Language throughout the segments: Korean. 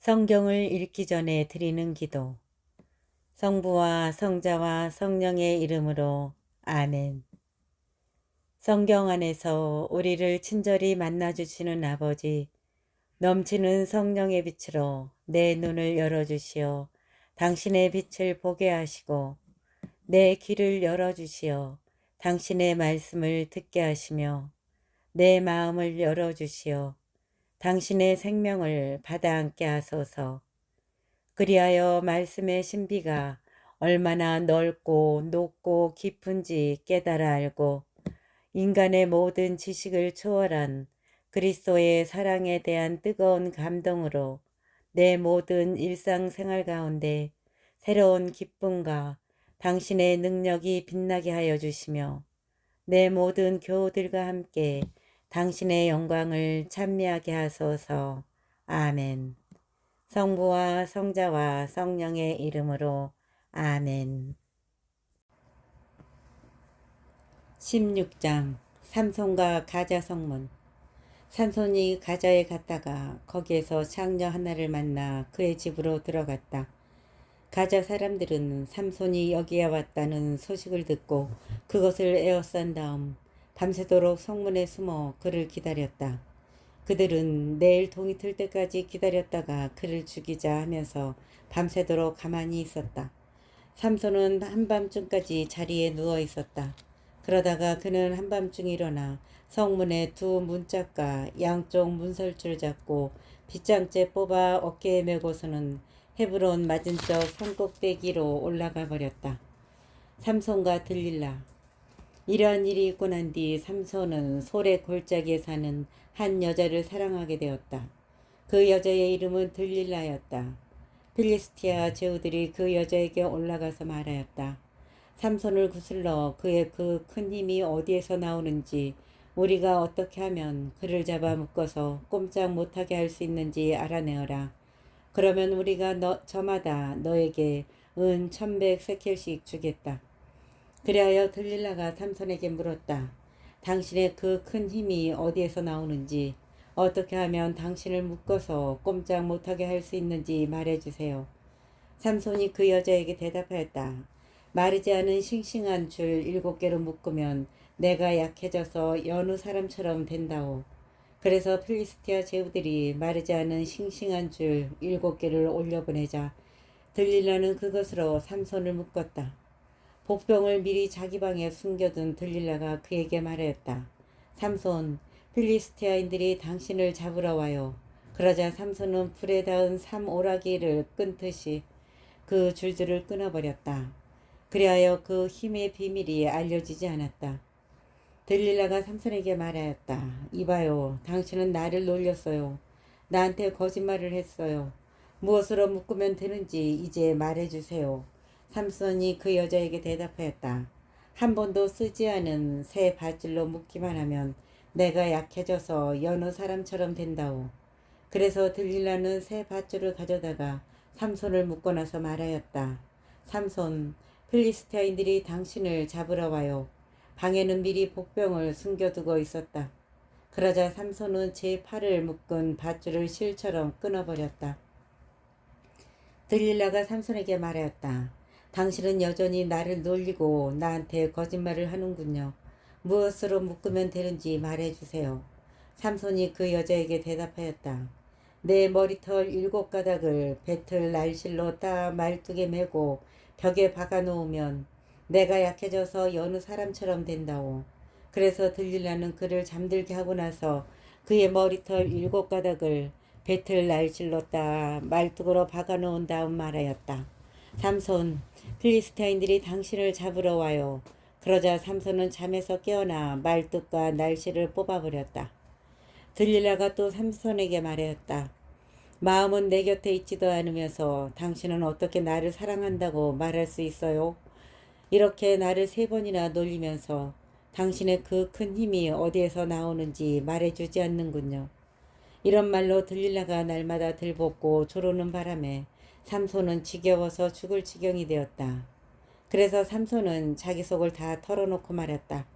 성경을 읽기 전에 드리는 기도. 성부와 성자와 성령의 이름으로 아멘. 성경 안에서 우리를 친절히 만나주시는 아버지, 넘치는 성령의 빛으로 내 눈을 열어주시어 당신의 빛을 보게 하시고 내 귀를 열어주시어 당신의 말씀을 듣게 하시며 내 마음을 열어주시어 당신의 생명을 받아 안게 하소서. 그리하여 말씀의 신비가 얼마나 넓고 높고 깊은지 깨달아 알고 인간의 모든 지식을 초월한 그리스도의 사랑에 대한 뜨거운 감동으로 내 모든 일상생활 가운데 새로운 기쁨과 당신의 능력이 빛나게 하여 주시며 내 모든 교우들과 함께 당신의 영광을 찬미하게 하소서. 아멘. 성부와 성자와 성령의 이름으로 아멘. 16장 삼손과 가자 성문. 삼손이 가자에 갔다가 거기에서 창녀 하나를 만나 그의 집으로 들어갔다. 가자 사람들은 삼손이 여기에 왔다는 소식을 듣고 그것을 에워싼 다음 밤새도록 성문에 숨어 그를 기다렸다. 그들은 내일 동이 틀 때까지 기다렸다가 그를 죽이자 하면서 밤새도록 가만히 있었다. 삼손은 한밤중까지 자리에 누워 있었다. 그러다가 그는 한밤중 일어나 성문의 두 문짝과 양쪽 문설줄을 잡고 빗장째 뽑아 어깨에 메고서는 헤브론 맞은쪽 산꼭대기로 올라가 버렸다. 삼손과 들릴라. 이러한 일이 있고 난 뒤 삼손은 솔의 골짜기에 사는 한 여자를 사랑하게 되었다. 그 여자의 이름은 들릴라였다. 필리스티아 제후들이 그 여자에게 올라가서 말하였다. 삼손을 구슬러 그의 그 큰 힘이 어디에서 나오는지 우리가 어떻게 하면 그를 잡아 묶어서 꼼짝 못하게 할 수 있는지 알아내어라. 그러면 우리가 저마다 너에게 은 1,100세켈씩 주겠다. 그리하여 들릴라가 삼손에게 물었다. 당신의 그 큰 힘이 어디에서 나오는지, 어떻게 하면 당신을 묶어서 꼼짝 못하게 할 수 있는지 말해주세요. 삼손이 그 여자에게 대답하였다. 마르지 않은 싱싱한 줄 7개로 묶으면 내가 약해져서 여느 사람처럼 된다오. 그래서 필리스티아 제후들이 마르지 않은 싱싱한 줄 7개를 올려보내자 들릴라는 그것으로 삼손을 묶었다. 복병을 미리 자기 방에 숨겨둔 들릴라가 그에게 말하였다. 삼손, 필리스티아인들이 당신을 잡으러 와요. 그러자 삼손은 불에 닿은 삼오라기를 끊듯이 그 줄들을 끊어버렸다. 그리하여 그 힘의 비밀이 알려지지 않았다. 들릴라가 삼손에게 말하였다. 이봐요, 당신은 나를 놀렸어요. 나한테 거짓말을 했어요. 무엇으로 묶으면 되는지 이제 말해주세요. 삼손이 그 여자에게 대답하였다. 한 번도 쓰지 않은 새 밧줄로 묶기만 하면 내가 약해져서 여느 사람처럼 된다오. 그래서 들릴라는 새 밧줄을 가져다가 삼손을 묶고 나서 말하였다. 삼손, 필리스티아인들이 당신을 잡으러 와요. 방에는 미리 복병을 숨겨두고 있었다. 그러자 삼손은 제 팔을 묶은 밧줄을 실처럼 끊어버렸다. 들릴라가 삼손에게 말하였다. 당신은 여전히 나를 놀리고 나한테 거짓말을 하는군요. 무엇으로 묶으면 되는지 말해주세요. 삼손이 그 여자에게 대답하였다. 내 머리털 7가닥을 배틀 날실로 따 말뚝에 메고 벽에 박아 놓으면 내가 약해져서 여느 사람처럼 된다오. 그래서 들릴라는 그를 잠들게 하고 나서 그의 머리털 7가닥을 배틀 날실로 따 말뚝으로 박아 놓은 다음 말하였다. 삼손, 필리스타인들이 당신을 잡으러 와요. 그러자 삼손은 잠에서 깨어나 말뚝과 날실을 뽑아버렸다. 들릴라가 또 삼손에게 말하였다. 마음은 내 곁에 있지도 않으면서 당신은 어떻게 나를 사랑한다고 말할 수 있어요? 이렇게 나를 3번이나 놀리면서 당신의 그 큰 힘이 어디에서 나오는지 말해주지 않는군요. 이런 말로 들릴라가 날마다 들볶고 조르는 바람에 삼손은 지겨워서 죽을 지경이 되었다. 그래서 삼손은 자기 속을 다 털어놓고 말했다.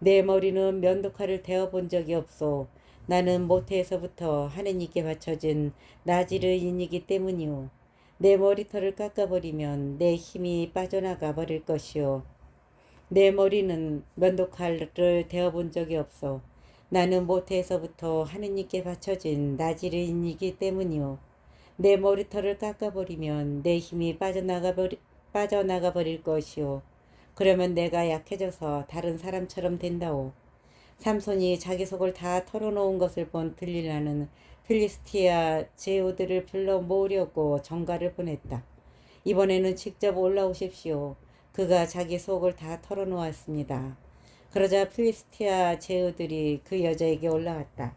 내 머리는 면도칼을 대어본 적이 없소. 나는 모태에서부터 하느님께 바쳐진 나지르인이기 때문이오. 내 머리털을 깎아버리면 내 힘이 빠져나가 버릴 것이오. 내 머리는 면도칼을 대어본 적이 없어. 나는 모태에서부터 하느님께 바쳐진 나지르인이기 때문이오. 내 머리털을 깎아버리면 내 힘이 빠져나가 버릴 것이오. 그러면 내가 약해져서 다른 사람처럼 된다오. 삼손이 자기 속을 다 털어놓은 것을 본 들릴라는 필리스티아 제후들을 불러 모으려고 전가를 보냈다. 이번에는 직접 올라오십시오. 그가 자기 속을 다 털어놓았습니다. 그러자 필리스티아 제후들이 그 여자에게 올라왔다.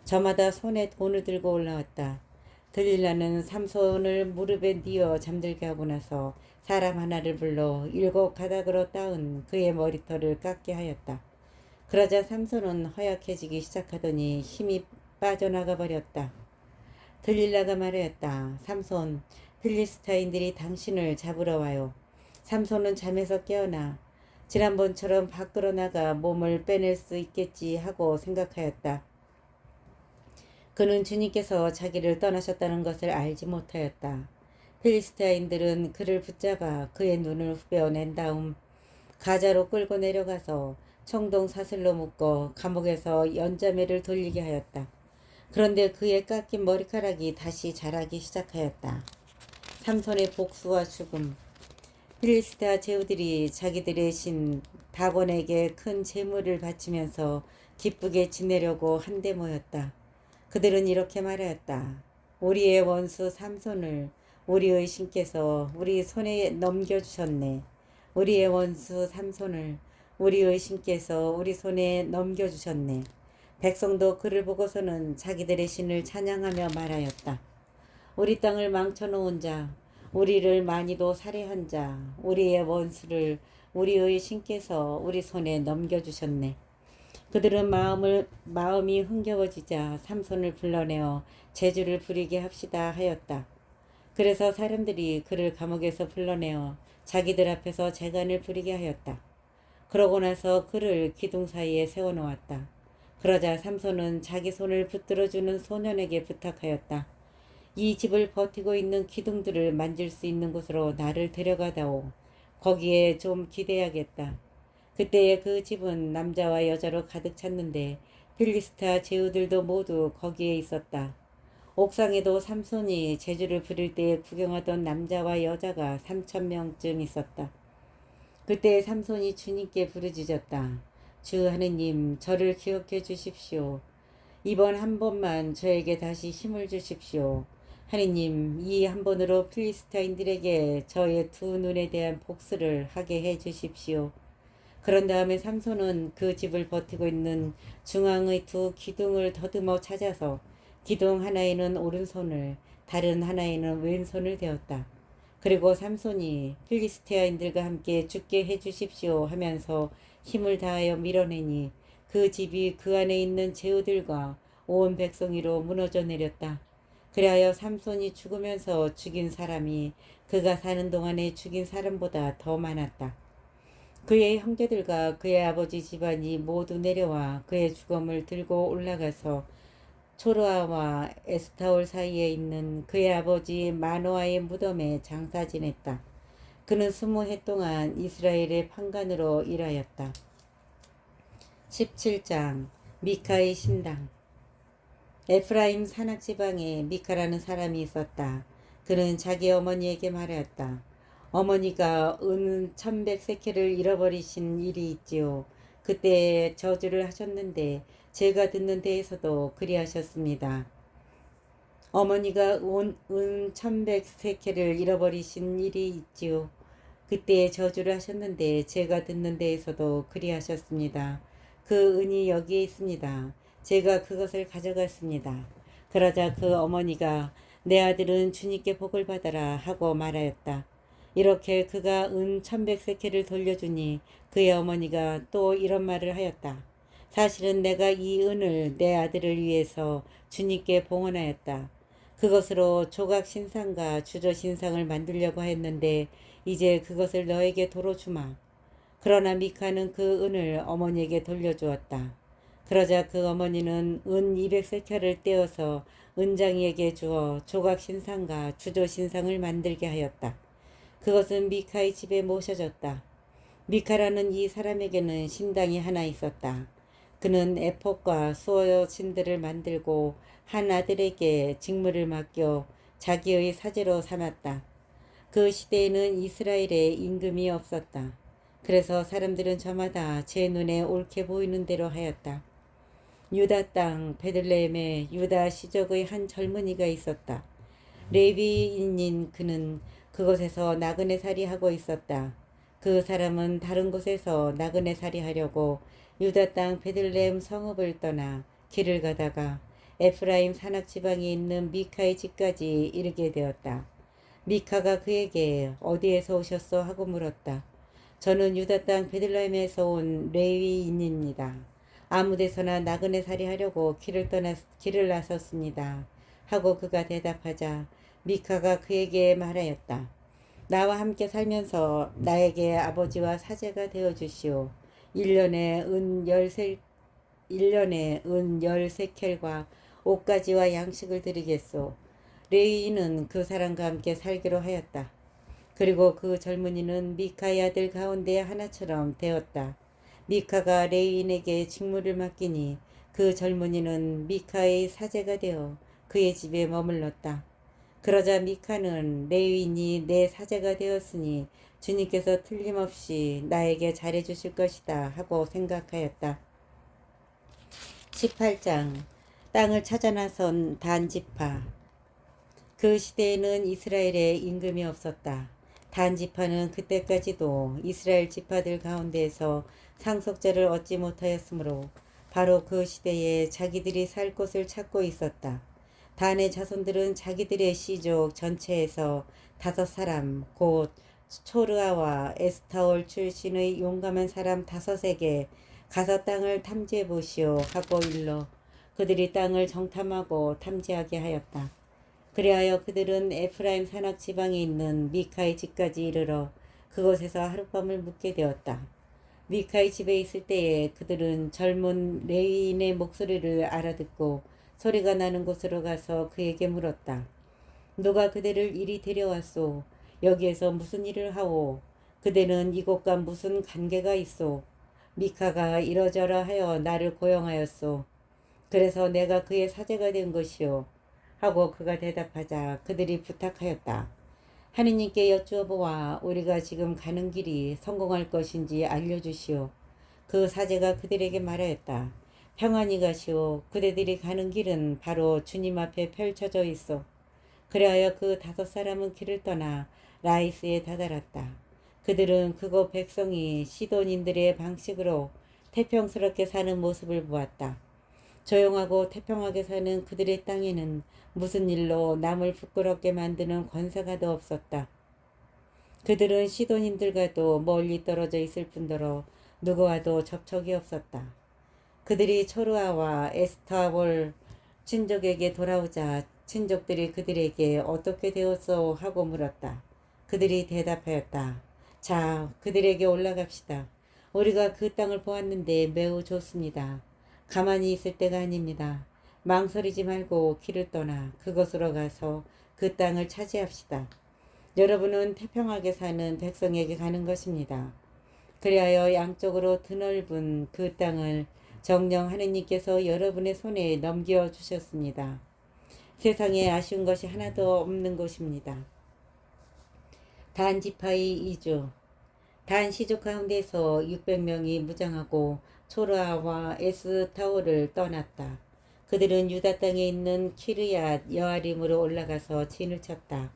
저마다 손에 돈을 들고 올라왔다. 들릴라는 삼손을 무릎에 뉘어 잠들게 하고 나서 사람 하나를 불러 7 가닥으로 따은 그의 머리털을 깎게 하였다. 그러자 삼손은 허약해지기 시작하더니 힘이 빠져나가 버렸다. 들릴라가 말하였다. 삼손, 필리스타인들이 당신을 잡으러 와요. 삼손은 잠에서 깨어나 지난번처럼 밖으로 나가 몸을 빼낼 수 있겠지 하고 생각하였다. 그는 주님께서 자기를 떠나셨다는 것을 알지 못하였다. 필리스타인들은 그를 붙잡아 그의 눈을 후벼낸 다음 가자로 끌고 내려가서 청동 사슬로 묶어 감옥에서 연자매를 돌리게 하였다. 그런데 그의 깎인 머리카락이 다시 자라기 시작하였다. 삼손의 복수와 죽음. 필리스타 제후들이 자기들의 신 다곤에게 큰 재물을 바치면서 기쁘게 지내려고 한데 모였다. 그들은 이렇게 말하였다. 우리의 원수 삼손을 우리의 신께서 우리 손에 넘겨주셨네. 우리의 원수 삼손을 우리의 신께서 우리 손에 넘겨주셨네. 백성도 그를 보고서는 자기들의 신을 찬양하며 말하였다. 우리 땅을 망쳐놓은 자, 우리를 많이도 살해한 자, 우리의 원수를 우리의 신께서 우리 손에 넘겨주셨네. 그들은 마음이 흥겨워지자 삼손을 불러내어 제주를 부리게 합시다 하였다. 그래서 사람들이 그를 감옥에서 불러내어 자기들 앞에서 재간을 부리게 하였다. 그러고 나서 그를 기둥 사이에 세워놓았다. 그러자 삼손은 자기 손을 붙들어주는 소년에게 부탁하였다. 이 집을 버티고 있는 기둥들을 만질 수 있는 곳으로 나를 데려가다오. 거기에 좀 기대야겠다. 그때의 그 집은 남자와 여자로 가득 찼는데 필리스타 제후들도 모두 거기에 있었다. 옥상에도 삼손이 제주를 부릴 때에 구경하던 남자와 여자가 3,000명쯤 있었다. 그때 삼손이 주님께 부르짖었다. 주 하느님, 저를 기억해 주십시오. 이번 한 번만 저에게 다시 힘을 주십시오. 하느님, 이 한 번으로 필리스타인들에게 저의 두 눈에 대한 복수를 하게 해 주십시오. 그런 다음에 삼손은 그 집을 버티고 있는 중앙의 2 기둥을 더듬어 찾아서 기둥 하나에는 오른손을 다른 하나에는 왼손을 대었다. 그리고 삼손이 필리스티아인들과 함께 죽게 해 주십시오 하면서 힘을 다하여 밀어내니 그 집이 그 안에 있는 제후들과 온 백성이로 무너져 내렸다. 그리하여 삼손이 죽으면서 죽인 사람이 그가 사는 동안에 죽인 사람보다 더 많았다. 그의 형제들과 그의 아버지 집안이 모두 내려와 그의 죽음을 들고 올라가서 초르아와 에스타올 사이에 있는 그의 아버지 마노아의 무덤에 장사 지냈다. 그는 20해 동안 이스라엘의 판관으로 일하였다. 17장 미카의 신당. 에프라임 산악지방에 미카라는 사람이 있었다. 그는 자기 어머니에게 말하였다. 어머니가 은 1100세켈을 잃어버리신 일이 있지요. 그때 저주를 하셨는데 제가 듣는 데에서도 그리하셨습니다. 어머니가 은 1100세켈을 잃어버리신 일이 있지요. 그때 저주를 하셨는데 제가 듣는 데에서도 그리하셨습니다. 그 은이 여기에 있습니다. 제가 그것을 가져갔습니다. 그러자 그 어머니가 내 아들은 주님께 복을 받아라 하고 말하였다. 이렇게 그가 은 1100세켈을 돌려주니 그의 어머니가 또 이런 말을 하였다. 사실은 내가 이 은을 내 아들을 위해서 주님께 봉헌하였다. 그것으로 조각 신상과 주저 신상을 만들려고 했는데 이제 그것을 너에게 도로 주마. 그러나 미카는 그 은을 어머니에게 돌려주었다. 그러자 그 어머니는 은 200세켈을 떼어서 은장이에게 주어 조각신상과 주조신상을 만들게 하였다. 그것은 미카의 집에 모셔졌다. 미카라는 이 사람에게는 신당이 하나 있었다. 그는 에폭과 수어 신들을 만들고 한 아들에게 직무를 맡겨 자기의 사제로 삼았다. 그 시대에는 이스라엘에 임금이 없었다. 그래서 사람들은 저마다 제 눈에 옳게 보이는 대로 하였다. 유다 땅 베들레헴에 유다 시족의 한 젊은이가 있었다. 레위인인 그는 그곳에서 나그네살이 하고 있었다. 그 사람은 다른 곳에서 나그네살이 하려고 유다 땅 베들레헴 성읍을 떠나 길을 가다가 에프라임 산악 지방에 있는 미카의 집까지 이르게 되었다. 미카가 그에게 어디에서 오셨소? 하고 물었다. 저는 유다 땅 베들레헴에서 온 레위인입니다. 아무 데서나 나그네살이 하려고 길을 나섰습니다. 하고 그가 대답하자 미카가 그에게 말하였다. 나와 함께 살면서 나에게 아버지와 사제가 되어 주시오. 1년에 은 열세켈과 옷가지와 양식을 드리겠소. 레위인은 그 사람과 함께 살기로 하였다. 그리고 그 젊은이는 미카의 아들 가운데 하나처럼 되었다. 미카가 레위인에게 직무를 맡기니 그 젊은이는 미카의 사제가 되어 그의 집에 머물렀다. 그러자 미카는 레위인이 내 사제가 되었으니 주님께서 틀림없이 나에게 잘해주실 것이다 하고 생각하였다. 18장 땅을 찾아 나선 단 지파. 그 시대에는 이스라엘에 임금이 없었다. 단 지파는 그때까지도 이스라엘 지파들 가운데에서 상속자를 얻지 못하였으므로 바로 그 시대에 자기들이 살 곳을 찾고 있었다. 단의 자손들은 자기들의 시족 전체에서 5사람 곧 초르아와 에스타올 출신의 용감한 사람 5에게 가서 땅을 탐지해 보시오 하고 일러 그들이 땅을 정탐하고 탐지하게 하였다. 그리하여 그들은 에프라임 산악 지방에 있는 미카의 집까지 이르러 그곳에서 하룻밤을 묵게 되었다. 미카의 집에 있을 때에 그들은 젊은 레위인의 목소리를 알아듣고 소리가 나는 곳으로 가서 그에게 물었다. 누가 그대를 이리 데려왔소? 여기에서 무슨 일을 하오? 그대는 이곳과 무슨 관계가 있소? 미카가 이러저러 하여 나를 고용하였소. 그래서 내가 그의 사제가 된 것이오. 하고 그가 대답하자 그들이 부탁하였다. 하느님께 여쭈어보아 우리가 지금 가는 길이 성공할 것인지 알려주시오. 그 사제가 그들에게 말하였다. 평안히 가시오. 그대들이 가는 길은 바로 주님 앞에 펼쳐져 있어. 그리하여 그 5사람은 길을 떠나 라이스에 다다랐다. 그들은 그곳 백성이 시돈인들의 방식으로 태평스럽게 사는 모습을 보았다. 조용하고 태평하게 사는 그들의 땅에는 무슨 일로 남을 부끄럽게 만드는 권세가 더 없었다. 그들은 시돈인들과도 멀리 떨어져 있을 뿐더러 누구와도 접촉이 없었다. 그들이 초르아와 에스타올 친족에게 돌아오자 친족들이 그들에게 어떻게 되었소 하고 물었다. 그들이 대답하였다. 자, 그들에게 올라갑시다. 우리가 그 땅을 보았는데 매우 좋습니다. 가만히 있을 때가 아닙니다. 망설이지 말고 길을 떠나 그곳으로 가서 그 땅을 차지합시다. 여러분은 태평하게 사는 백성에게 가는 것입니다. 그리하여 양쪽으로 드넓은 그 땅을 정녕 하느님께서 여러분의 손에 넘겨주셨습니다. 세상에 아쉬운 것이 하나도 없는 곳입니다. 단 지파의 이주. 단 시족 가운데서 600명이 무장하고 초르아와 에스타올을 떠났다. 그들은 유다 땅에 있는 키르얏 여아림으로 올라가서 진을 쳤다.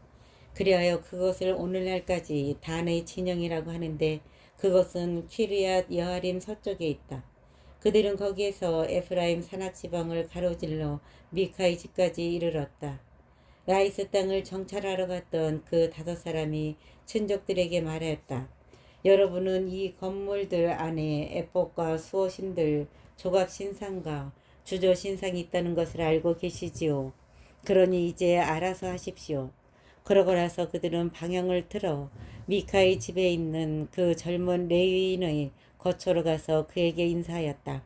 그리하여 그것을 오늘날까지 단의 진영이라고 하는데 그것은 키르얏 여아림 서쪽에 있다. 그들은 거기에서 에프라임 산악 지방을 가로질러 미카의 집까지 이르렀다. 라이스 땅을 정찰하러 갔던 그 5사람이 친족들에게 말하였다. 여러분은 이 건물들 안에 에봇과 수호신들, 조각신상과 주조신상이 있다는 것을 알고 계시지요. 그러니 이제 알아서 하십시오. 그러고 나서 그들은 방향을 틀어 미카의 집에 있는 그 젊은 레위인의 거처로 가서 그에게 인사하였다.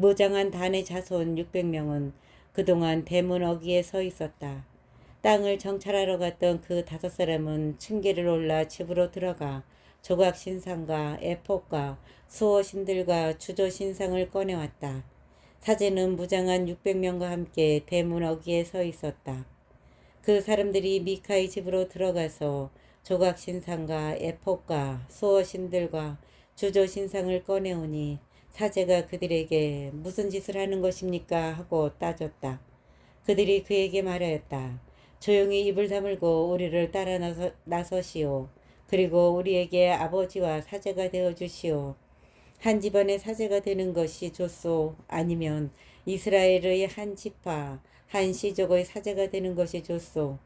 무장한 단의 자손 600명은 그동안 대문 어귀에 서 있었다. 땅을 정찰하러 갔던 그 5사람은 층계를 올라 집으로 들어가 조각 신상과 에폭과 수호 신들과 주조 신상을 꺼내왔다. 사제는 무장한 600명과 함께 대문 어귀에 서 있었다. 그 사람들이 미카의 집으로 들어가서 조각 신상과 에폭과 수호 신들과 주조 신상을 꺼내오니 사제가 그들에게 무슨 짓을 하는 것입니까? 하고 따졌다. 그들이 그에게 말하였다. 조용히 입을 다물고 우리를 따라 나서시오. 그리고 우리에게 아버지와 사제가 되어 주시오. 한 집안의 사제가 되는 것이 좋소. 아니면 이스라엘의 한 지파, 한 시족의 사제가 되는 것이 좋소.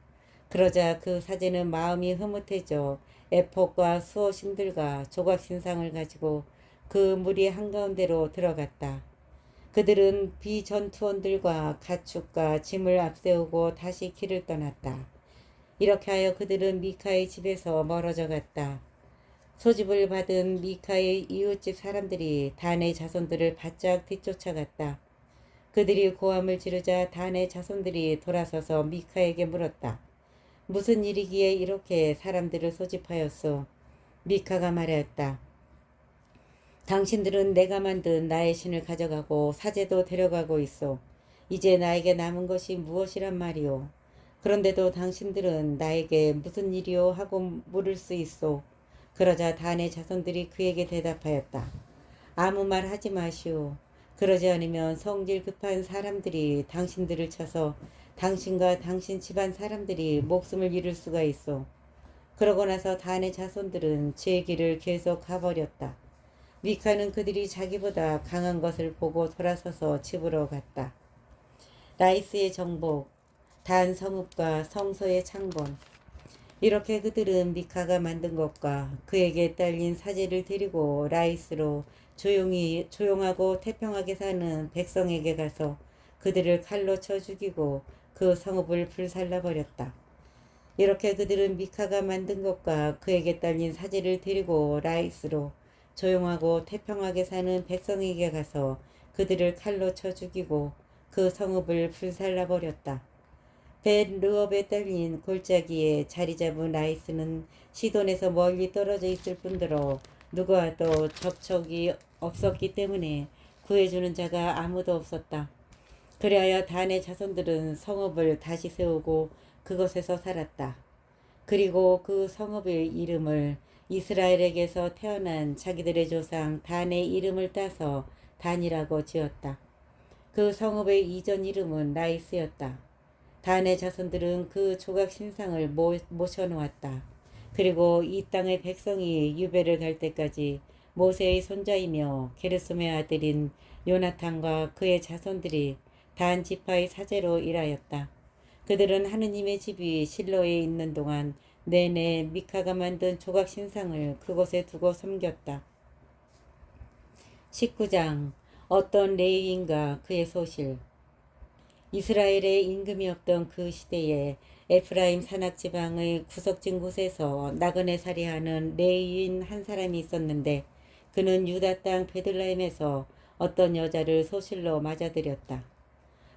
그러자 그 사제는 마음이 흐뭇해져 에폭과 수호신들과 조각신상을 가지고 그 무리 한가운데로 들어갔다. 그들은 비전투원들과 가축과 짐을 앞세우고 다시 길을 떠났다. 이렇게 하여 그들은 미카의 집에서 멀어져 갔다. 소집을 받은 미카의 이웃집 사람들이 단의 자손들을 바짝 뒤쫓아갔다. 그들이 고함을 지르자 단의 자손들이 돌아서서 미카에게 물었다. 무슨 일이기에 이렇게 사람들을 소집하였소? 미카가 말하였다. 당신들은 내가 만든 나의 신을 가져가고 사제도 데려가고 있어. 이제 나에게 남은 것이 무엇이란 말이오. 그런데도 당신들은 나에게 무슨 일이오 하고 물을 수 있어. 그러자 단의 자손들이 그에게 대답하였다. 아무 말 하지 마시오. 그러지 않으면 성질 급한 사람들이 당신들을 쳐서 당신과 당신 집안 사람들이 목숨을 잃을 수가 있어. 그러고 나서 단의 자손들은 제 길을 계속 가버렸다. 미카는 그들이 자기보다 강한 것을 보고 돌아서서 집으로 갔다. 라이스의 정복, 단 성읍과 성소의 창건. 이렇게 그들은 미카가 만든 것과 그에게 딸린 사제를 데리고 라이스로 조용하고 태평하게 사는 백성에게 가서 그들을 칼로 쳐 죽이고 그 성읍을 불살라 버렸다. 이렇게 그들은 미카가 만든 것과 그에게 딸린 사제를 데리고 라이스로 조용하고 태평하게 사는 백성에게 가서 그들을 칼로 쳐 죽이고 그 성읍을 불살라 버렸다. 벳 르업에 딸린 골짜기에 자리 잡은 라이스는 시돈에서 멀리 떨어져 있을 뿐더러 누구와도 접촉이 없었기 때문에 구해주는 자가 아무도 없었다. 그리하여 단의 자손들은 성읍을 다시 세우고 그곳에서 살았다. 그리고 그 성읍의 이름을 이스라엘에게서 태어난 자기들의 조상 단의 이름을 따서 단이라고 지었다. 그 성읍의 이전 이름은 라이스였다. 단의 자손들은 그 조각 신상을 모셔놓았다. 그리고 이 땅의 백성이 유배를 갈 때까지 모세의 손자이며 게르솜의 아들인 요나탄과 그의 자손들이 단 지파의 사제로 일하였다. 그들은 하느님의 집이 실로에 있는 동안 내내 미카가 만든 조각 신상을 그곳에 두고 섬겼다. 19장 어떤 레위인과 그의 소실. 이스라엘에 임금이 없던 그 시대에 에프라임 산악지방의 구석진 곳에서 나그네 살이하는 레위인 한 사람이 있었는데 그는 유다 땅 베들레헴에서 어떤 여자를 소실로 맞아들였다.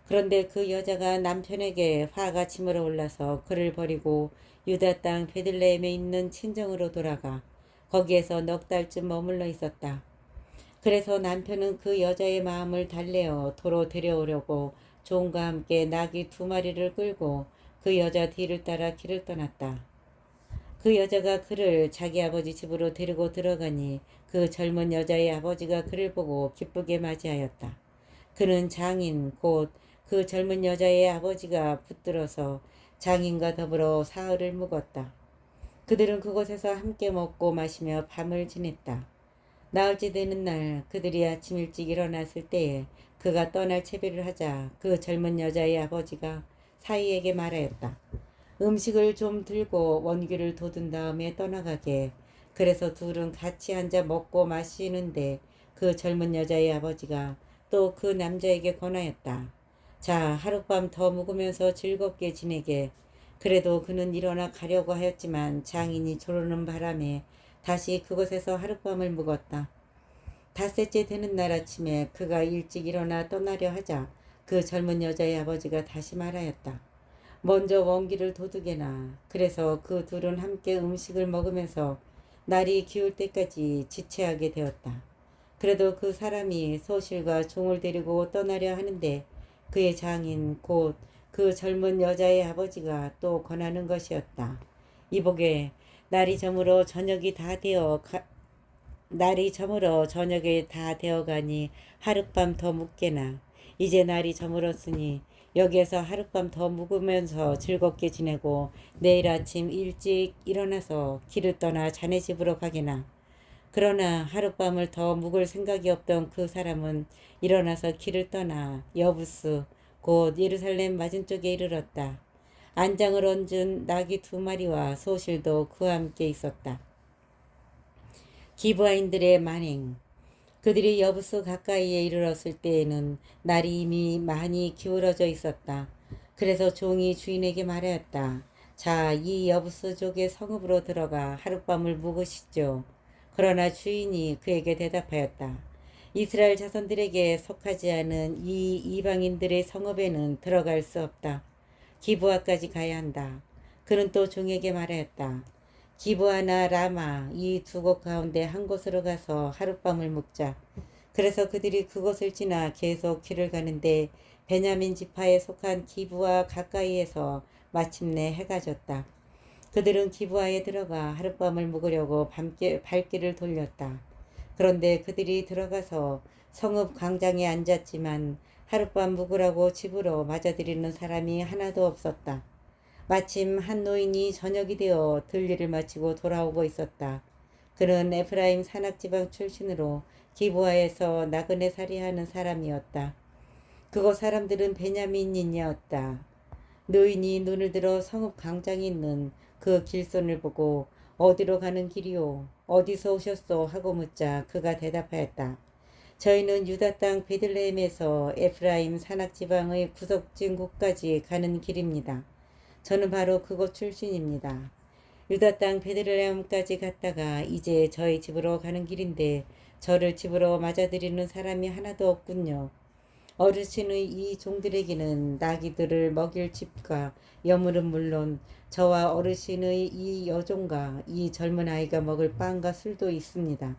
그런데 그 여자가 남편에게 화가 치밀어 올라서 그를 버리고 유다 땅 베들레헴에 있는 친정으로 돌아가 거기에서 넉 달쯤 머물러 있었다. 그래서 남편은 그 여자의 마음을 달래어 도로 데려오려고 종과 함께 나귀 2마리를 끌고 그 여자 뒤를 따라 길을 떠났다. 그 여자가 그를 자기 아버지 집으로 데리고 들어가니 그 젊은 여자의 아버지가 그를 보고 기쁘게 맞이하였다. 그는 장인 곧 그 젊은 여자의 아버지가 붙들어서 장인과 더불어 사흘을 묵었다. 그들은 그곳에서 함께 먹고 마시며 밤을 지냈다. 나흘째 되는 날 그들이 아침 일찍 일어났을 때에 그가 떠날 채비를 하자 그 젊은 여자의 아버지가 사이에게 말하였다. 음식을 좀 들고 원기를 돋은 다음에 떠나가게. 그래서 둘은 같이 앉아 먹고 마시는데 그 젊은 여자의 아버지가 또 그 남자에게 권하였다. 자, 하룻밤 더 묵으면서 즐겁게 지내게. 그래도 그는 일어나 가려고 하였지만 장인이 조르는 바람에 다시 그곳에서 하룻밤을 묵었다. 닷새째 되는 날 아침에 그가 일찍 일어나 떠나려 하자 그 젊은 여자의 아버지가 다시 말하였다. 먼저 원기를 도둑에나. 그래서 그 둘은 함께 음식을 먹으면서 날이 기울 때까지 지체하게 되었다. 그래도 그 사람이 소실과 종을 데리고 떠나려 하는데 그의 장인 곧 그 젊은 여자의 아버지가 또 권하는 것이었다. 이보게 날이 저물어 저녁에 다 되어가니 하룻밤 더 묵게나. 이제 날이 저물었으니 여기에서 하룻밤 더 묵으면서 즐겁게 지내고 내일 아침 일찍 일어나서 길을 떠나 자네 집으로 가게나. 그러나 하룻밤을 더 묵을 생각이 없던 그 사람은 일어나서 길을 떠나 여부스 곧 예루살렘 맞은쪽에 이르렀다. 안장을 얹은 나귀 2마리와 소실도 그와 함께 있었다. 기브아인들의 만행. 그들이 여부스 가까이에 이르렀을 때에는 날이 이미 많이 기울어져 있었다. 그래서 종이 주인에게 말하였다. 자, 이 여부스족의 성읍으로 들어가 하룻밤을 묵으시죠. 그러나 주인이 그에게 대답하였다. 이스라엘 자손들에게 속하지 않은 이 이방인들의 성읍에는 들어갈 수 없다. 기브아까지 가야 한다. 그는 또 종에게 말하였다. 기브아나 라마 이 두 곳 가운데 한 곳으로 가서 하룻밤을 묵자. 그래서 그들이 그곳을 지나 계속 길을 가는데 베냐민 지파에 속한 기브아 가까이에서 마침내 해가 졌다. 그들은 기브아에 들어가 하룻밤을 묵으려고 발길을 돌렸다. 그런데 그들이 들어가서 성읍 광장에 앉았지만 하룻밤 묵으라고 집으로 맞아들이는 사람이 하나도 없었다. 마침 한 노인이 저녁이 되어 들일을 마치고 돌아오고 있었다. 그는 에프라임 산악지방 출신으로 기브아에서 나그네 살이하는 사람이었다. 그곳 사람들은 베냐민인이었다. 노인이 눈을 들어 성읍 광장에 있는 그 길손을 보고 어디로 가는 길이오? 어디서 오셨소? 하고 묻자 그가 대답하였다. 저희는 유다 땅 베들레헴에서 에프라임 산악지방의 구석진 곳까지 가는 길입니다. 저는 바로 그곳 출신입니다. 유다 땅 베들레헴까지 갔다가 이제 저희 집으로 가는 길인데 저를 집으로 맞아들이는 사람이 하나도 없군요. 어르신의 이 종들에게는 나귀들을 먹일 집과 여물은 물론 저와 어르신의 이 여종과 이 젊은 아이가 먹을 빵과 술도 있습니다.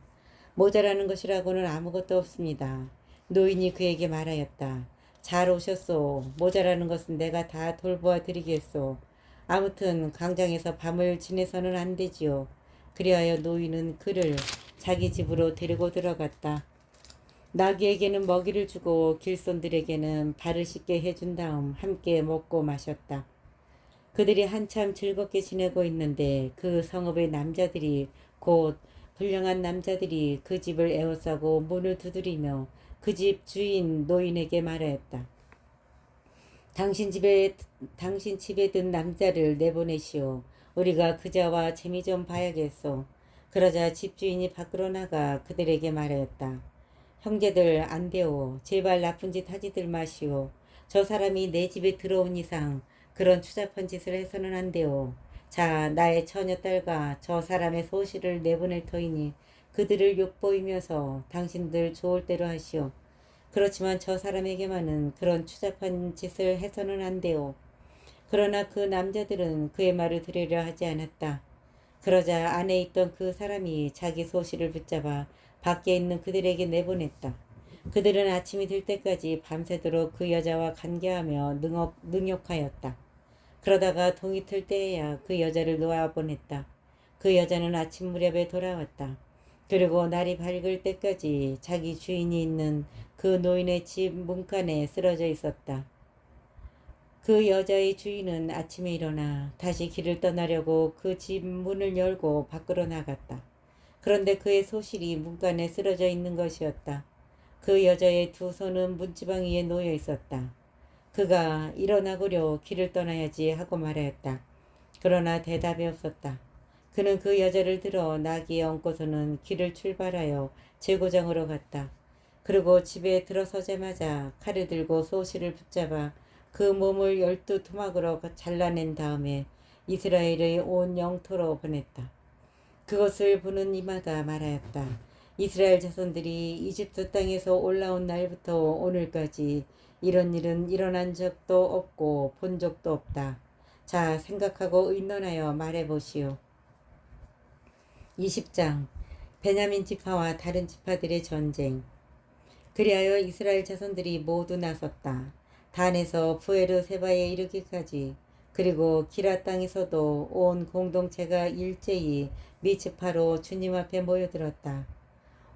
모자라는 것이라고는 아무것도 없습니다. 노인이 그에게 말하였다. 잘 오셨소. 모자라는 것은 내가 다 돌보아 드리겠소. 아무튼 광장에서 밤을 지내서는 안 되지요. 그리하여 노인은 그를 자기 집으로 데리고 들어갔다. 나귀에게는 먹이를 주고 길손들에게는 발을 씻게 해준 다음 함께 먹고 마셨다. 그들이 한참 즐겁게 지내고 있는데 그 성읍의 남자들이 곧 불량한 남자들이 그 집을 에워싸고 문을 두드리며 그 집 주인 노인에게 말하였다. 당신 집에 든 남자를 내보내시오. 우리가 그자와 재미 좀 봐야겠소. 그러자 집주인이 밖으로 나가 그들에게 말하였다. 형제들 안 되오. 제발 나쁜 짓 하지들 마시오. 저 사람이 내 집에 들어온 이상 그런 추잡한 짓을 해서는 안 되오. 자, 나의 처녀딸과 저 사람의 소실을 내보낼 터이니 그들을 욕보이면서 당신들 좋을 대로 하시오. 그렇지만 저 사람에게만은 그런 추잡한 짓을 해서는 안 돼요. 그러나 그 남자들은 그의 말을 들으려 하지 않았다. 그러자 안에 있던 그 사람이 자기 소실을 붙잡아 밖에 있는 그들에게 내보냈다. 그들은 아침이 될 때까지 밤새도록 그 여자와 관계하며 능욕하였다. 그러다가 동이 틀 때에야 그 여자를 놓아보냈다. 그 여자는 아침 무렵에 돌아왔다. 그리고 날이 밝을 때까지 자기 주인이 있는 그 노인의 집 문간에 쓰러져 있었다. 그 여자의 주인은 아침에 일어나 다시 길을 떠나려고 그 집 문을 열고 밖으로 나갔다. 그런데 그의 소실이 문간에 쓰러져 있는 것이었다. 그 여자의 두 손은 문지방 위에 놓여 있었다. 그가 일어나고려 길을 떠나야지 하고 말하였다. 그러나 대답이 없었다. 그는 그 여자를 들어 나귀에 얹고서는 길을 출발하여 제고장으로 갔다. 그리고 집에 들어서자마자 칼을 들고 소실을 붙잡아 그 몸을 12토막으로 잘라낸 다음에 이스라엘의 온 영토로 보냈다. 그것을 보는 이마가 말하였다. 이스라엘 자손들이 이집트 땅에서 올라온 날부터 오늘까지 이런 일은 일어난 적도 없고 본 적도 없다. 자, 생각하고 의논하여 말해보시오. 20장 베냐민 지파와 다른 지파들의 전쟁. 그리하여 이스라엘 자손들이 모두 나섰다. 단에서 부에르 세바에 이르기까지, 그리고 기라 땅에서도 온 공동체가 일제히 미츠파로 주님 앞에 모여들었다.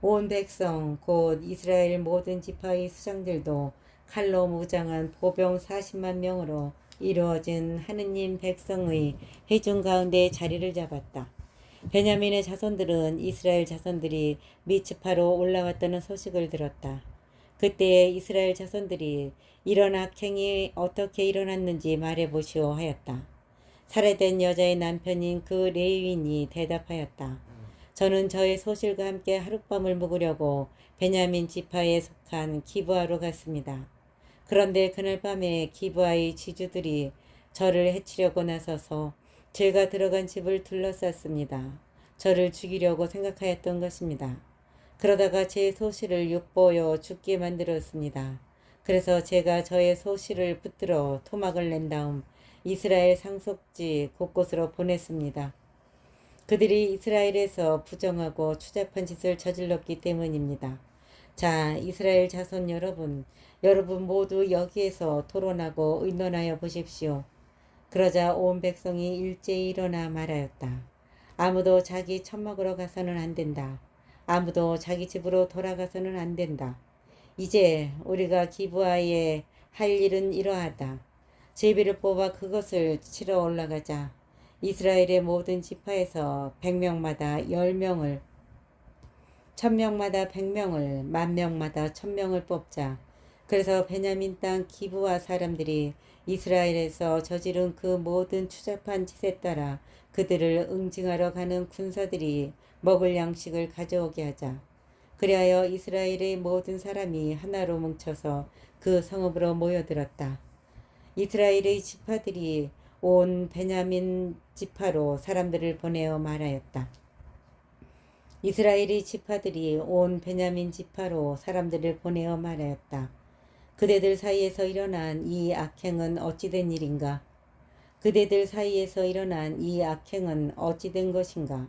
온 백성 곧 이스라엘 모든 지파의 수장들도 칼로 무장한 보병 40만 명으로 이루어진 하느님 백성의 회중 가운데 자리를 잡았다. 베냐민의 자손들은 이스라엘 자손들이 미츠파로 올라왔다는 소식을 들었다. 그때 이스라엘 자손들이 이런 악행이 어떻게 일어났는지 말해보시오 하였다. 살해된 여자의 남편인 그 레위인이 대답하였다. 저는 저의 소실과 함께 하룻밤을 묵으려고 베냐민 지파에 속한 기브아로 갔습니다. 그런데 그날 밤에 기브아의 지주들이 저를 해치려고 나서서 제가 들어간 집을 둘러쌌습니다. 저를 죽이려고 생각하였던 것입니다. 그러다가 제 소실을 욕보여 죽게 만들었습니다. 그래서 제가 저의 소실을 붙들어 토막을 낸 다음 이스라엘 상속지 곳곳으로 보냈습니다. 그들이 이스라엘에서 부정하고 추잡한 짓을 저질렀기 때문입니다. 자, 이스라엘 자손 여러분 모두 여기에서 토론하고 의논하여 보십시오. 그러자 온 백성이 일제히 일어나 말하였다. 아무도 자기 첫 먹으러 가서는 안 된다. 아무도 자기 집으로 돌아가서는 안 된다. 이제 우리가 기브아에 할 일은 이러하다. 제비를 뽑아 그것을 치러 올라가자. 이스라엘의 모든 지파에서 100명마다 10명을, 1000명마다 100명을, 10,000명마다 1000명을 뽑자. 그래서 베냐민 땅 기브아 사람들이 이스라엘에서 저지른 그 모든 추잡한 짓에 따라 그들을 응징하러 가는 군사들이 먹을 양식을 가져오게 하자. 그리하여 이스라엘의 모든 사람이 하나로 뭉쳐서 그 성읍으로 모여들었다. 이스라엘의 지파들이 온 베냐민 지파로 사람들을 보내어 말하였다. 이스라엘의 지파들이 온 베냐민 지파로 사람들을 보내어 말하였다. 그대들 사이에서 일어난 이 악행은 어찌된 일인가? 그대들 사이에서 일어난 이 악행은 어찌된 것인가?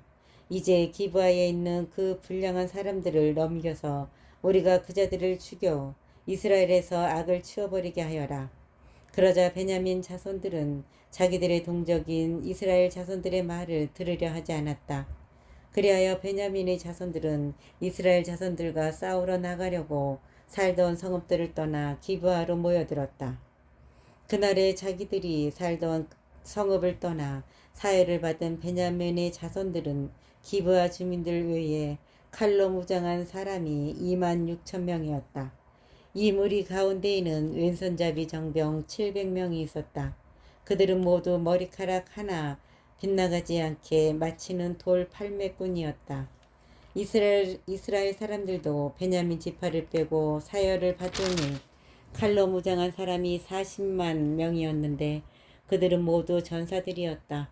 이제 기브아에 있는 그 불량한 사람들을 넘겨서 우리가 그자들을 죽여 이스라엘에서 악을 치워버리게 하여라. 그러자 베냐민 자손들은 자기들의 동족인 이스라엘 자손들의 말을 들으려 하지 않았다. 그리하여 베냐민의 자손들은 이스라엘 자손들과 싸우러 나가려고 살던 성읍들을 떠나 기브아로 모여들었다. 그날에 자기들이 살던 성읍을 떠나 사해를 받은 베냐민의 자손들은 기브아 주민들 외에 칼로 무장한 사람이 26,000명이었다. 이 무리 가운데에는 왼손잡이 정병 700명이 있었다. 그들은 모두 머리카락 하나 빗나가지 않게 마치는 돌 팔매꾼이었다. 이스라엘 사람들도 베냐민 지파를 빼고 사열을 받으니 칼로 무장한 사람이 40만 명이었는데 그들은 모두 전사들이었다.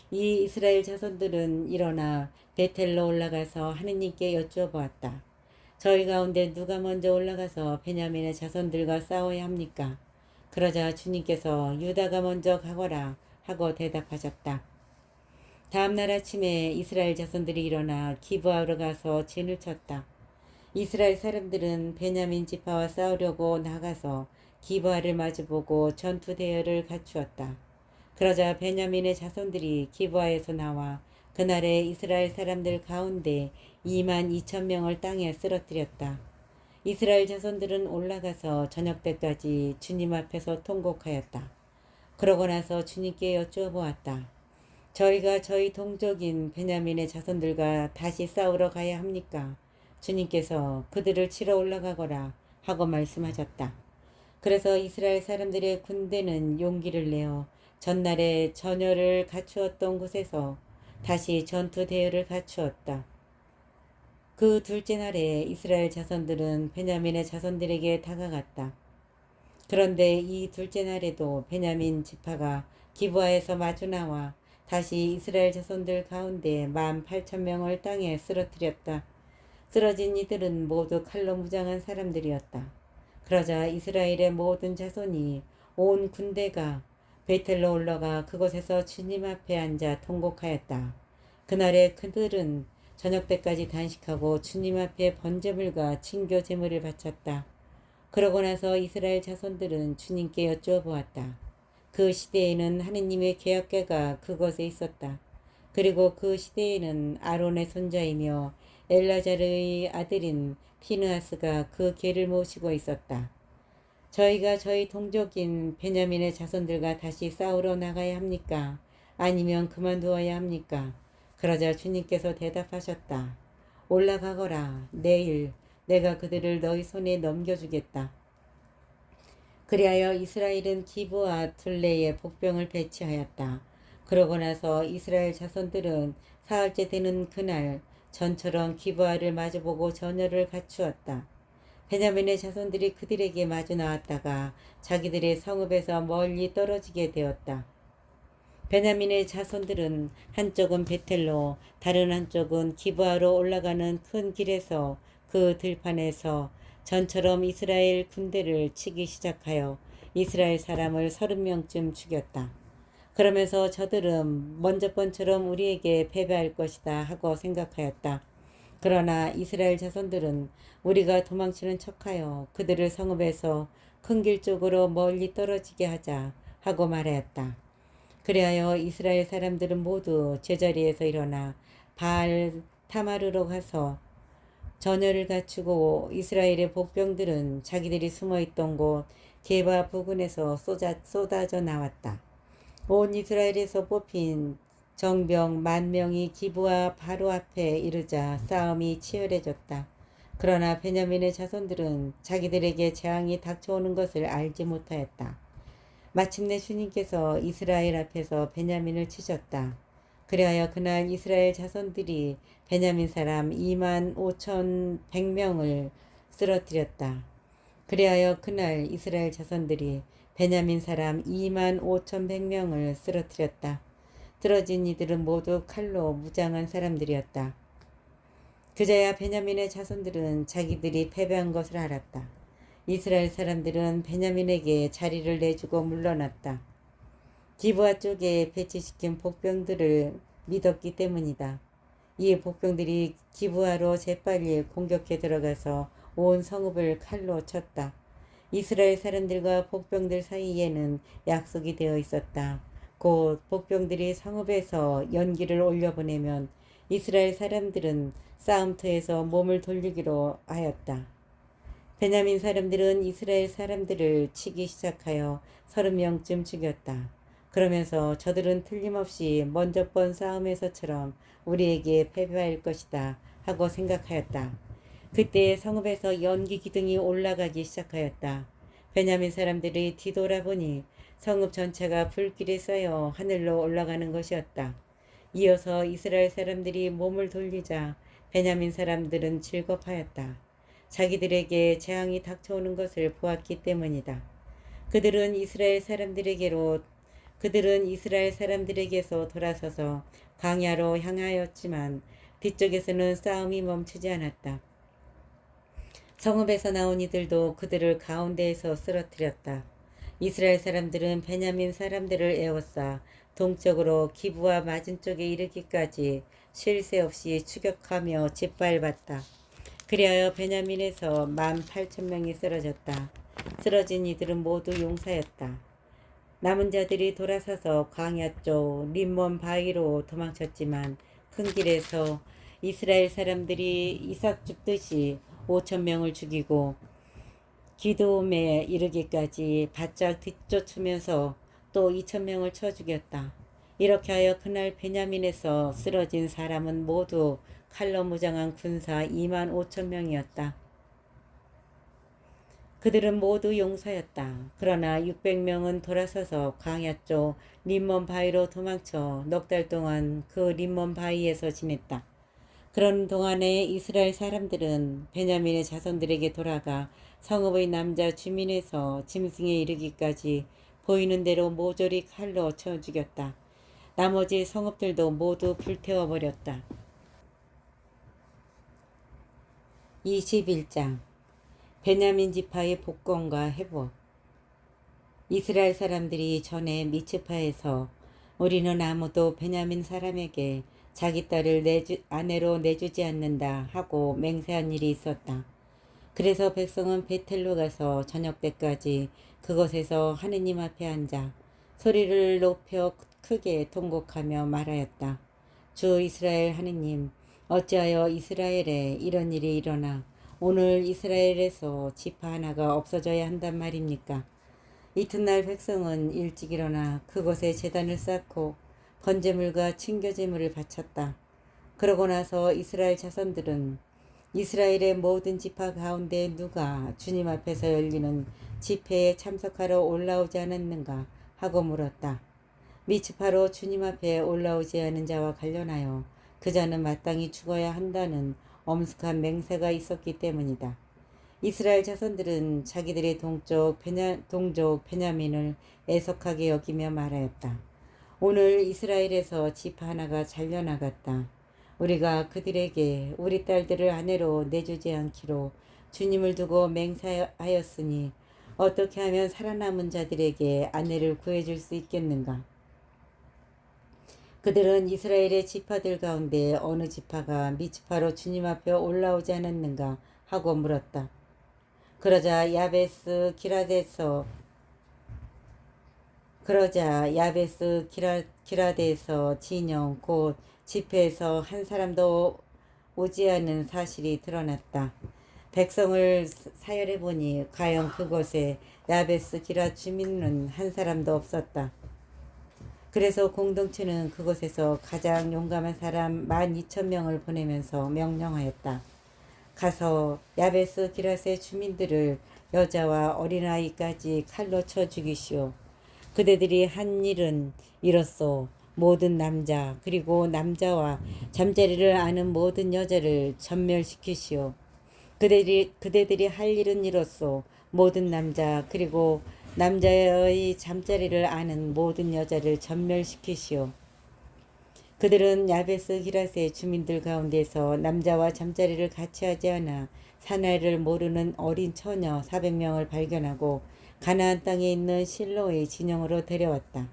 이 이스라엘 자손들은 일어나 베텔로 올라가서 하느님께 여쭈어보았다. 저희 가운데 누가 먼저 올라가서 베냐민의 자손들과 싸워야 합니까? 그러자 주님께서 유다가 먼저 가거라 하고 대답하셨다. 다음날 아침에 이스라엘 자손들이 일어나 기브아로 가서 진을 쳤다. 이스라엘 사람들은 베냐민 지파와 싸우려고 나가서 기브아를 마주보고 전투 대열을 갖추었다. 그러자 베냐민의 자손들이 기브아에서 나와 그날에 이스라엘 사람들 가운데 22,000명을 땅에 쓰러뜨렸다. 이스라엘 자손들은 올라가서 저녁 때까지 주님 앞에서 통곡하였다. 그러고 나서 주님께 여쭈어보았다. 저희가 저희 동족인 베냐민의 자손들과 다시 싸우러 가야 합니까? 주님께서 그들을 치러 올라가거라 하고 말씀하셨다. 그래서 이스라엘 사람들의 군대는 용기를 내어 전날에 전열을 갖추었던 곳에서 다시 전투 대열을 갖추었다. 그 둘째 날에 이스라엘 자손들은 베냐민의 자손들에게 다가갔다. 그런데 이 둘째 날에도 베냐민 지파가 기브아에서 마주 나와 다시 이스라엘 자손들 가운데 18,000명을 땅에 쓰러뜨렸다. 쓰러진 이들은 모두 칼로 무장한 사람들이었다. 그러자 이스라엘의 모든 자손이 온 군대가 베텔로 올라가 그곳에서 주님 앞에 앉아 통곡하였다. 그날에 그들은 저녁 때까지 단식하고 주님 앞에 번제물과 친교 제물을 바쳤다. 그러고 나서 이스라엘 자손들은 주님께 여쭈어보았다. 그 시대에는 하느님의 계약궤가 그곳에 있었다. 그리고 그 시대에는 아론의 손자이며 엘라자르의 아들인 피느하스가 그 궤를 모시고 있었다. 저희가 저희 동족인 베냐민의 자손들과 다시 싸우러 나가야 합니까? 아니면 그만두어야 합니까? 그러자 주님께서 대답하셨다. 올라가거라. 내일 내가 그들을 너희 손에 넘겨주겠다. 그리하여 이스라엘은 기브와 둘레에 복병을 배치하였다. 그러고 나서 이스라엘 자손들은 사흘째 되는 그날 전처럼 기브아를 마주보고 전열을 갖추었다. 베냐민의 자손들이 그들에게 마주 나왔다가 자기들의 성읍에서 멀리 떨어지게 되었다. 베냐민의 자손들은 한쪽은 베텔로 다른 한쪽은 기브아로 올라가는 큰 길에서 그 들판에서 전처럼 이스라엘 군대를 치기 시작하여 이스라엘 사람을 30명쯤 죽였다. 그러면서 저들은 먼저 번처럼 우리에게 패배할 것이다 하고 생각하였다. 그러나 이스라엘 자손들은 우리가 도망치는 척하여 그들을 성읍에서 큰 길 쪽으로 멀리 떨어지게 하자 하고 말하였다. 그리하여 이스라엘 사람들은 모두 제자리에서 일어나 바알 타마르로 가서 전열을 갖추고 이스라엘의 복병들은 자기들이 숨어있던 곳 게바 부근에서 쏟아져 나왔다. 온 이스라엘에서 뽑힌 정병 10,000명이 기브아 바로 앞에 이르자 싸움이 치열해졌다. 그러나 베냐민의 자손들은 자기들에게 재앙이 닥쳐오는 것을 알지 못하였다. 마침내 주님께서 이스라엘 앞에서 베냐민을 치셨다. 그리하여 그날 이스라엘 자손들이 베냐민 사람 25,100명을 쓰러뜨렸다. 그리하여 그날 이스라엘 자손들이 베냐민 사람 25,100명을 쓰러뜨렸다. 쓰러진 이들은 모두 칼로 무장한 사람들이었다. 그제야 베냐민의 자손들은 자기들이 패배한 것을 알았다. 이스라엘 사람들은 베냐민에게 자리를 내주고 물러났다. 기브아 쪽에 배치시킨 복병들을 믿었기 때문이다. 이 복병들이 기브아로 재빨리 공격해 들어가서 온 성읍을 칼로 쳤다. 이스라엘 사람들과 복병들 사이에는 약속이 되어 있었다. 곧 복병들이 성읍에서 연기를 올려보내면 이스라엘 사람들은 싸움터에서 몸을 돌리기로 하였다. 베냐민 사람들은 이스라엘 사람들을 치기 시작하여 30명쯤 죽였다. 그러면서 저들은 틀림없이 먼저 번 싸움에서처럼 우리에게 패배할 것이다 하고 생각하였다. 그때 성읍에서 연기 기둥이 올라가기 시작하였다. 베냐민 사람들이 뒤돌아보니 성읍 전체가 불길에 쌓여 하늘로 올라가는 것이었다. 이어서 이스라엘 사람들이 몸을 돌리자 베냐민 사람들은 즐겁하였다. 자기들에게 재앙이 닥쳐오는 것을 보았기 때문이다. 그들은 이스라엘 사람들에게서 돌아서서 광야로 향하였지만 뒤쪽에서는 싸움이 멈추지 않았다. 성읍에서 나온 이들도 그들을 가운데에서 쓰러뜨렸다. 이스라엘 사람들은 베냐민 사람들을 에워싸 동쪽으로 기브와 맞은쪽에 이르기까지 쉴 새 없이 추격하며 짓밟았다. 그리하여 베냐민에서 18,000명이 쓰러졌다. 쓰러진 이들은 모두 용사였다. 남은 자들이 돌아서서 광야 쪽 림몬 바위로 도망쳤지만 큰 길에서 이스라엘 사람들이 이삭 줍듯이 5,000명을 죽이고 기드홈에 이르기까지 바짝 뒤쫓으면서 또 2,000명을 쳐 죽였다. 이렇게 하여 그날 베냐민에서 쓰러진 사람은 모두 칼로 무장한 군사 25,000명이었다. 그들은 모두 용사였다. 그러나 600명은 돌아서서 광야 쪽 림몬 바위로 도망쳐 넉 달 동안 그 림몬 바위에서 지냈다. 그런 동안에 이스라엘 사람들은 베냐민의 자손들에게 돌아가 성읍의 남자 주민에서 짐승에 이르기까지 보이는 대로 모조리 칼로 쳐 죽였다. 나머지 성읍들도 모두 불태워버렸다. 21장 베냐민 지파의 복권과 회복. 이스라엘 사람들이 전에 미츠파에서 우리는 아무도 베냐민 사람에게 자기 딸을 아내로 내주지 않는다 하고 맹세한 일이 있었다. 그래서 백성은 베텔로 가서 저녁 때까지 그곳에서 하느님 앞에 앉아 소리를 높여 크게 통곡하며 말하였다. 주 이스라엘 하느님, 어찌하여 이스라엘에 이런 일이 일어나 오늘 이스라엘에서 지파 하나가 없어져야 한단 말입니까? 이튿날 백성은 일찍 일어나 그곳에 제단을 쌓고 번제물과 친교제물을 바쳤다. 그러고 나서 이스라엘 자손들은 이스라엘의 모든 지파 가운데 누가 주님 앞에서 열리는 집회에 참석하러 올라오지 않았는가 하고 물었다. 미츠파로 주님 앞에 올라오지 않은 자와 관련하여 그 자는 마땅히 죽어야 한다는 엄숙한 맹세가 있었기 때문이다. 이스라엘 자손들은 자기들의 동족 베냐민을 애석하게 여기며 말하였다. 오늘 이스라엘에서 지파 하나가 잘려나갔다. 우리가 그들에게 우리 딸들을 아내로 내주지 않기로 주님을 두고 맹세하였으니 어떻게 하면 살아남은 자들에게 아내를 구해줄 수 있겠는가? 그들은 이스라엘의 지파들 가운데 어느 지파가 미츠파로 주님 앞에 올라오지 않았는가 하고 물었다. 그러자 야베스 기라데에서 진영 곧 집회에서 한 사람도 오지 않은 사실이 드러났다. 백성을 사열해 보니 과연 그곳에 야베스 기라 주민은 한 사람도 없었다. 그래서 공동체는 그곳에서 가장 용감한 사람 12,000명을 보내면서 명령하였다. 가서 야베스 기라세 주민들을 여자와 어린아이까지 칼로 쳐 죽이시오. 그대들이 한 일은 이로써 모든 남자 그리고 남자와 잠자리를 아는 모든 여자를 전멸시키시오. 그대들이 할 일은 이로써 모든 남자 그리고 남자의 잠자리를 아는 모든 여자를 전멸시키시오. 그들은 야베스 기라세 주민들 가운데서 남자와 잠자리를 같이 하지 않아 사나이를 모르는 어린 처녀 400명을 발견하고 가나안 땅에 있는 실로의 진영으로 데려왔다.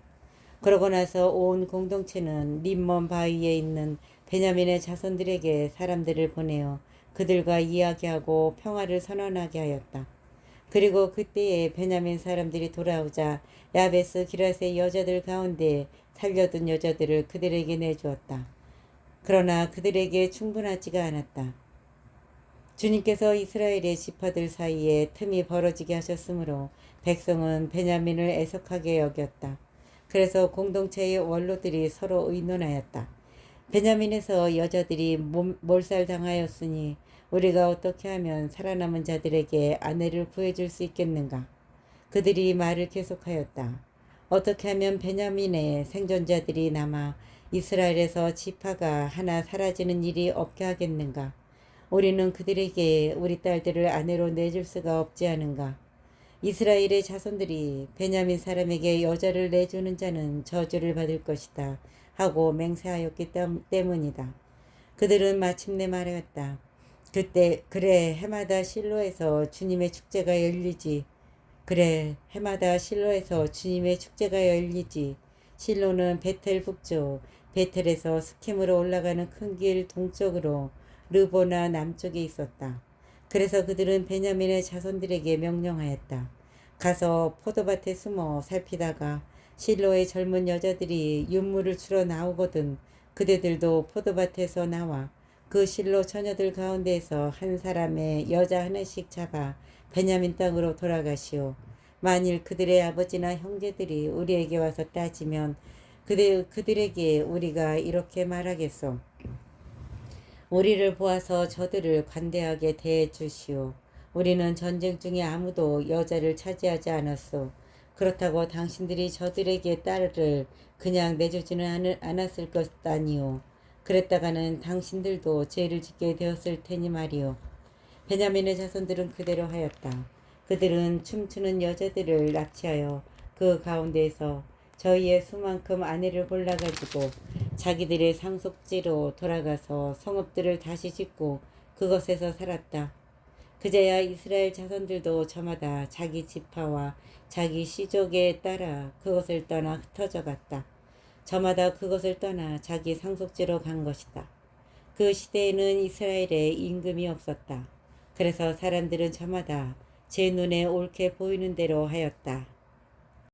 그러고 나서 온 공동체는 림몬 바위에 있는 베냐민의 자손들에게 사람들을 보내어 그들과 이야기하고 평화를 선언하게 하였다. 그리고 그때에 베냐민 사람들이 돌아오자 야베스 기라세 여자들 가운데 살려둔 여자들을 그들에게 내주었다. 그러나 그들에게 충분하지가 않았다. 주님께서 이스라엘의 지파들 사이에 틈이 벌어지게 하셨으므로 백성은 베냐민을 애석하게 여겼다. 그래서 공동체의 원로들이 서로 의논하였다. 베냐민에서 여자들이 몰살당하였으니 우리가 어떻게 하면 살아남은 자들에게 아내를 구해줄 수 있겠는가? 그들이 말을 계속하였다. 어떻게 하면 베냐민의 생존자들이 남아 이스라엘에서 지파가 하나 사라지는 일이 없게 하겠는가? 우리는 그들에게 우리 딸들을 아내로 내줄 수가 없지 않은가? 이스라엘의 자손들이 베냐민 사람에게 여자를 내주는 자는 저주를 받을 것이다 하고 맹세하였기 때문이다. 그들은 마침내 말하였다. 그래 해마다 실로에서 주님의 축제가 열리지. 그래 해마다 실로에서 주님의 축제가 열리지. 실로는 베텔 북쪽, 베텔에서 스킴으로 올라가는 큰 길 동쪽으로 르보나 남쪽에 있었다. 그래서 그들은 베냐민의 자손들에게 명령하였다. 가서 포도밭에 숨어 살피다가 실로의 젊은 여자들이 윤물을 주러 나오거든 그대들도 포도밭에서 나와 그 실로 처녀들 가운데에서 한 사람의 여자 하나씩 잡아 베냐민 땅으로 돌아가시오. 만일 그들의 아버지나 형제들이 우리에게 와서 따지면 그들에게 우리가 이렇게 말하겠소. 우리를 보아서 저들을 관대하게 대해 주시오. 우리는 전쟁 중에 아무도 여자를 차지하지 않았소. 그렇다고 당신들이 저들에게 딸을 그냥 내주지는 않았을 것 아니오. 그랬다가는 당신들도 죄를 짓게 되었을 테니 말이오. 베냐민의 자손들은 그대로 하였다. 그들은 춤추는 여자들을 납치하여 그 가운데에서 저희의 수만큼 아내를 골라가지고 자기들의 상속지로 돌아가서 성읍들을 다시 짓고 그것에서 살았다. 그제야 이스라엘 자손들도 저마다 자기 지파와 자기 시족에 따라 그것을 떠나 흩어져 갔다. 저마다 그것을 떠나 자기 상속지로 간 것이다. 그 시대에는 이스라엘에 임금이 없었다. 그래서 사람들은 저마다 제 눈에 옳게 보이는 대로 하였다.